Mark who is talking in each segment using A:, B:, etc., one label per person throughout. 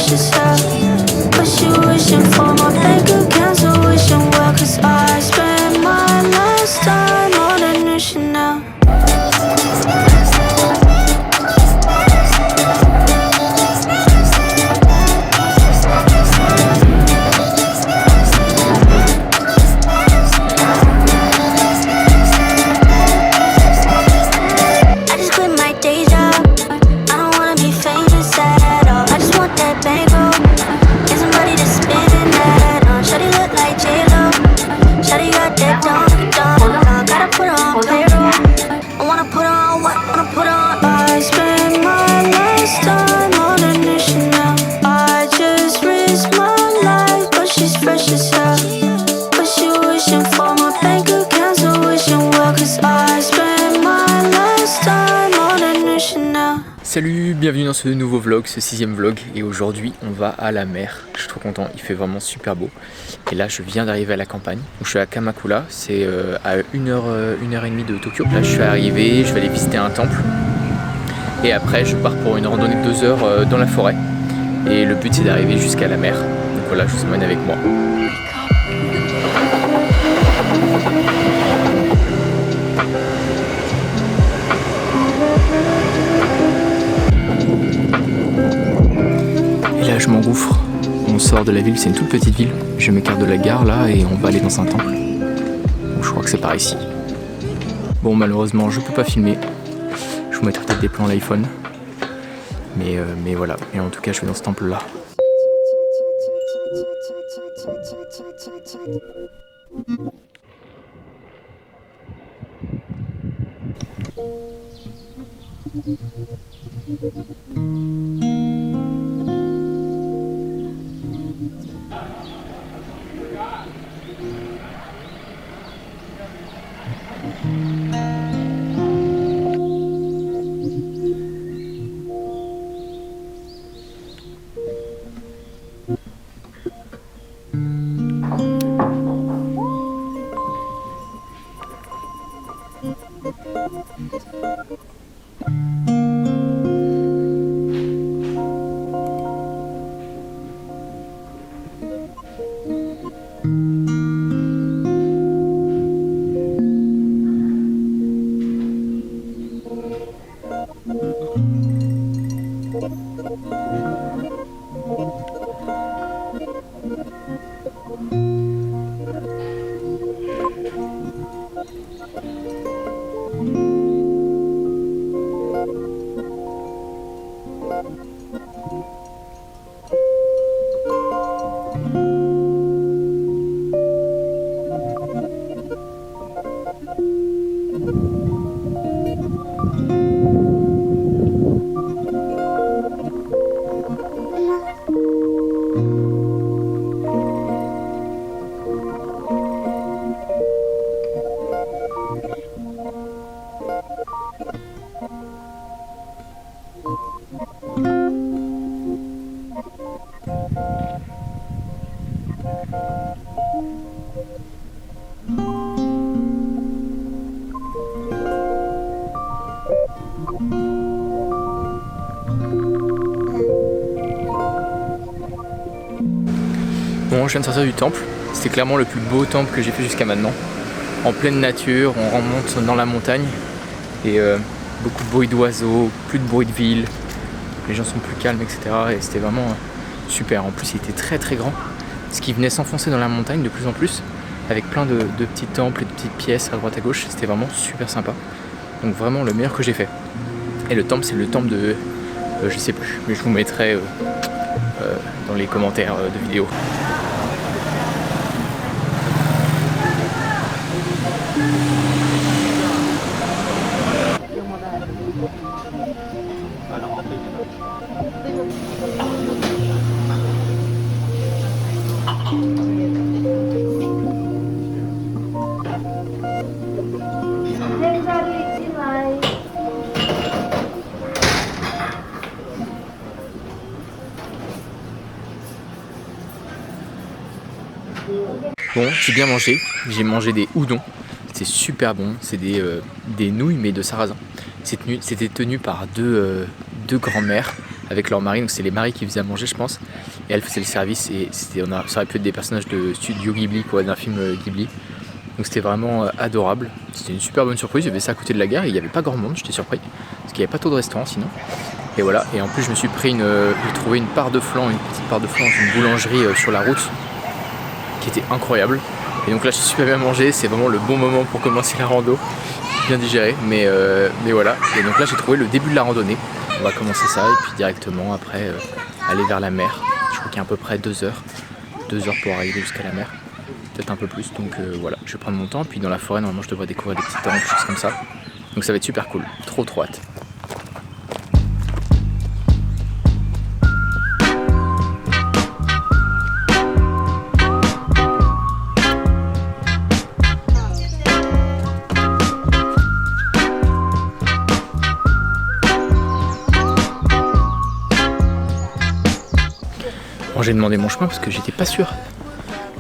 A: precious love. But she wishing for my bank account, so wishing well, 'cause I spent my last time on a new Chanel.
B: Salut, bienvenue dans ce nouveau vlog, ce 6e vlog, et aujourd'hui on va à la mer. Je suis trop content, il fait vraiment super beau. Et là je viens d'arriver à la campagne, donc je suis à Kamakura, c'est à 1h30 de Tokyo. Là je suis arrivé, je vais aller visiter un temple. Et après je pars pour une randonnée de 2 heures dans la forêt. Et le but c'est d'arriver jusqu'à la mer, donc voilà, je vous emmène avec moi. Et là je m'engouffre, on sort de la ville, c'est une toute petite ville. Je m'écarte de la gare là et on va aller dans un temple. Donc, je crois que c'est par ici. Bon, malheureusement je peux pas filmer. Je vous mettrai peut-être des plans à l'iPhone. Mais voilà, et en tout cas je vais dans ce temple là. Bon, je viens de sortir du temple, c'était clairement le plus beau temple que j'ai fait jusqu'à maintenant. En pleine nature, on remonte dans la montagne et beaucoup de bruit d'oiseaux, plus de bruit de ville, les gens sont plus calmes, etc. Et c'était vraiment super. En plus, il était très très grand, ce qui venait s'enfoncer dans la montagne de plus en plus, avec plein de petits temples et de petites pièces à droite à gauche. C'était vraiment super sympa. Donc vraiment le meilleur que j'ai fait. Et le temple, c'est le temple de... je sais plus, mais je vous mettrai dans les commentaires de vidéo. Bon, j'ai bien mangé, j'ai mangé des udon, c'est super bon, c'est des nouilles mais de sarrasin. C'était tenu par deux grands-mères avec leur mari, donc c'est les maris qui faisaient à manger je pense, et elle faisait le service, et ça aurait pu être des personnages de studio Ghibli, quoi, d'un film Ghibli. Donc c'était vraiment adorable, c'était une super bonne surprise, il y avait ça à côté de la gare et il n'y avait pas grand monde, j'étais surpris, parce qu'il n'y avait pas trop de restaurants sinon. Et voilà, et en plus je me suis pris j'ai trouvé une part de flan, une petite part de flan dans une boulangerie sur la route, qui était incroyable. Et donc là je suis super bien mangé, c'est vraiment le bon moment pour commencer la rando, bien digéré, mais voilà. Et donc là j'ai trouvé le début de la randonnée, on va commencer ça et puis directement après aller vers la mer. Je crois qu'il y a à peu près 2 heures pour arriver jusqu'à la mer. Peut-être un peu plus, donc voilà, je vais prendre mon temps, puis dans la forêt normalement je devrais découvrir des petites temples, des choses comme ça, donc ça va être super cool, trop hâte. Bon, j'ai demandé mon chemin parce que j'étais pas sûr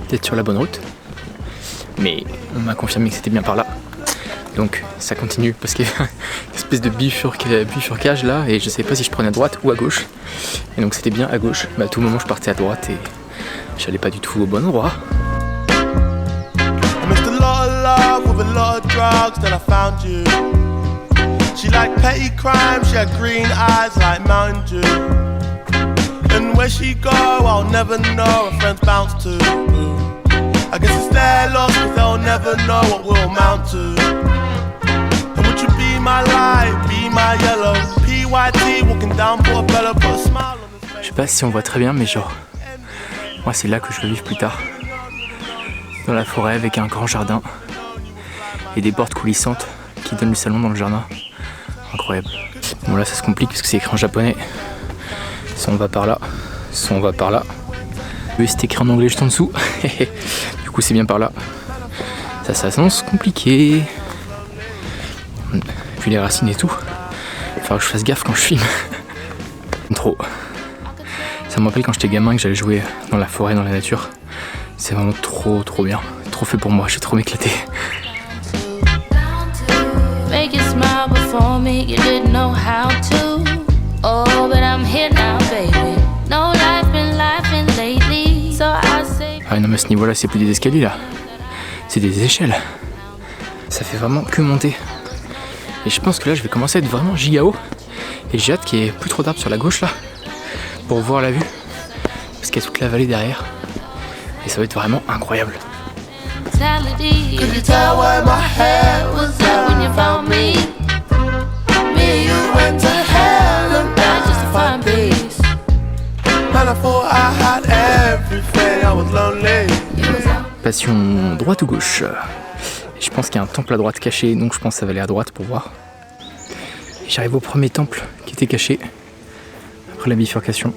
B: d'être sur la bonne route, mais on m'a confirmé que c'était bien par là, donc ça continue parce qu'il y a une espèce de bifurcage là et je savais pas si je prenais à droite ou à gauche, et donc c'était bien à gauche, mais à tout moment je partais à droite et j'allais pas du tout au bon endroit.
C: And where she go, I'll never know. Her friends bounce to. I guess it's their loss, cause they'll never know what we'll amount to. And would you be my light, be my yellow? PYT walking down Portobello, put a smile on his face.
B: Je sais pas si on voit très bien, mais genre, moi c'est là que je veux vivre plus tard. Dans la forêt avec un grand jardin et des portes coulissantes qui donnent le salon dans le jardin. Incroyable. Bon là ça se complique parce que c'est écrit en japonais. Soit on va par là, soit on va par là. Oui, c'est écrit en anglais juste en dessous. Du coup, c'est bien par là. Ça s'annonce compliqué. Puis les racines et tout. Il faudra que je fasse gaffe quand je filme. Trop. Ça me rappelle quand j'étais gamin que j'allais jouer dans la forêt, dans la nature. C'est vraiment trop bien. Trop fait pour moi, j'ai trop m'éclater.
A: Make you smile before me, you didn't know how to. Oh, but I'm here now, baby. No life been laughing lately, so I say.
B: Ah non mais à ce niveau là c'est plus des escaliers là, c'est des échelles. Ça fait vraiment que monter. Et je pense que là je vais commencer à être vraiment giga haut. Et j'ai hâte qu'il n'y ait plus trop d'arbres sur la gauche là, pour voir la vue. Parce qu'il y a toute la vallée derrière. Et ça va être vraiment incroyable.
A: Could you tell where my head was at when you found me? Me, you went to hell and back just to find peace.
C: Man, I thought I had everything, I was lonely.
B: Passion droite ou gauche? Je pense qu'il y a un temple à droite caché, donc je pense que ça va aller à droite pour voir. Et j'arrive au premier temple qui était caché, après la bifurcation.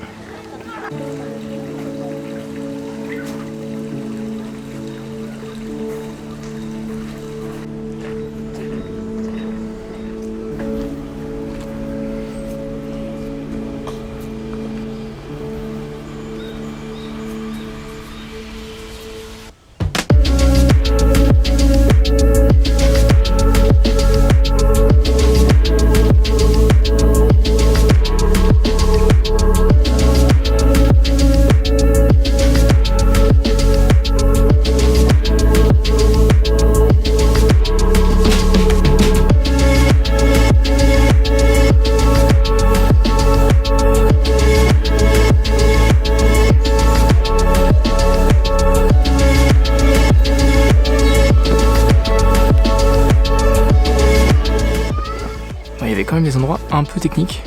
B: Il y avait quand même des endroits un peu techniques.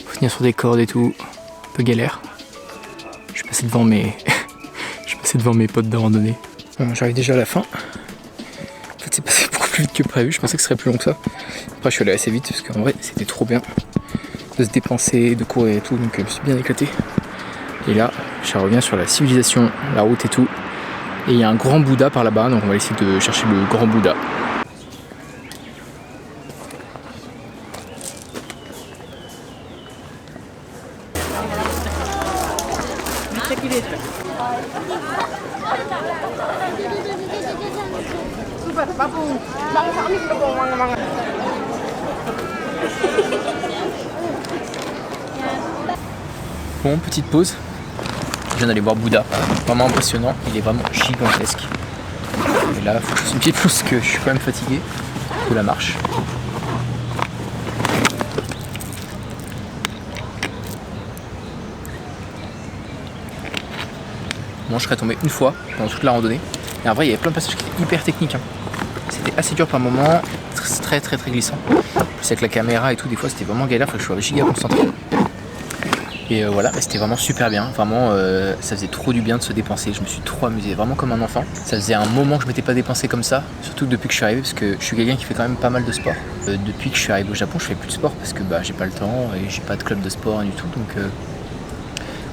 B: Faut tenir sur des cordes et tout, un peu galère. Je suis passé devant mes potes de randonnée. Bon, j'arrive déjà à la fin. En fait c'est passé beaucoup plus vite que prévu, je pensais que ce serait plus long que ça. Après je suis allé assez vite parce qu'en vrai c'était trop bien de se dépenser, de courir et tout, donc je me suis bien éclaté. Et là je reviens sur la civilisation, la route et tout. Et il y a un grand Bouddha par là-bas, donc on va essayer de chercher le grand Bouddha. Bon, petite pause. Je viens d'aller voir Bouddha. Vraiment impressionnant. Il est vraiment gigantesque. Et là, il faut que je fasse une petite pause parce que je suis quand même fatigué de la marche. Bon, je serais tombé une fois pendant toute la randonnée. Et en vrai, il y avait plein de passages qui étaient hyper techniques. C'était assez dur par moment, très glissant. Plus avec la caméra et tout, des fois c'était vraiment galère, il fallait que je sois giga concentré. Et voilà, c'était vraiment super bien. Vraiment, ça faisait trop du bien de se dépenser. Je me suis trop amusé, vraiment comme un enfant. Ça faisait un moment que je m'étais pas dépensé comme ça, surtout depuis que je suis arrivé, parce que je suis quelqu'un qui fait quand même pas mal de sport. Depuis que je suis arrivé au Japon, je fais plus de sport parce que j'ai pas le temps et j'ai pas de club de sport du tout. Donc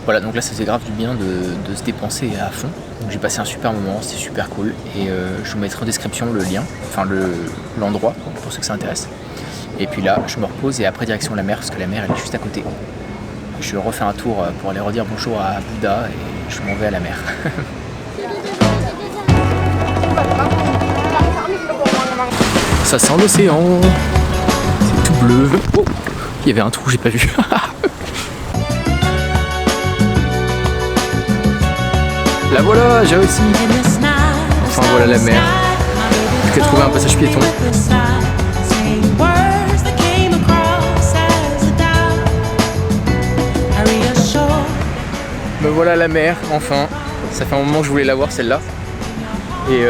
B: voilà, donc là ça faisait grave du bien de se dépenser à fond. Donc j'ai passé un super moment, c'était super cool. Et je vous mettrai en description le lien, enfin l'endroit pour ceux que ça intéresse. Et puis là, je me repose et après direction la mer, parce que la mer elle est juste à côté. Je refais un tour pour aller redire bonjour à Bouddha et je m'en vais à la mer. Ça sent l'océan. C'est tout bleu. Oh, il y avait un trou, j'ai pas vu. La voilà, j'ai réussi. Enfin voilà la mer. J'ai trouvé un passage piéton. Me voilà la mer, enfin. Ça fait un moment que je voulais la voir celle-là. Et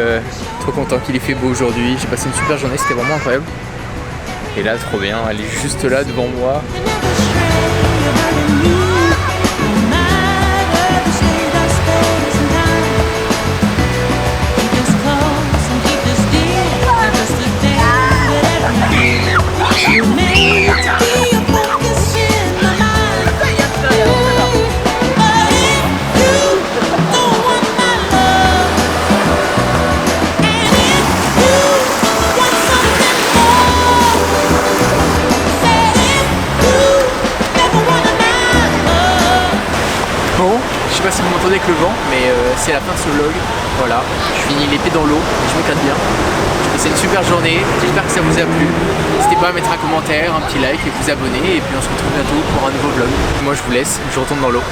B: trop content qu'il ait fait beau aujourd'hui. J'ai passé une super journée, c'était vraiment incroyable. Et là, trop bien, elle est juste là devant moi. Je sais pas si vous m'entendez avec le vent, mais c'est la fin de ce vlog. Voilà, je finis les pieds dans l'eau et je m'éclate bien. J'ai passé une super journée, j'espère que ça vous a plu. N'hésitez pas à mettre un commentaire, un petit like et vous abonner. Et puis on se retrouve bientôt pour un nouveau vlog. Moi je vous laisse, je retourne dans l'eau.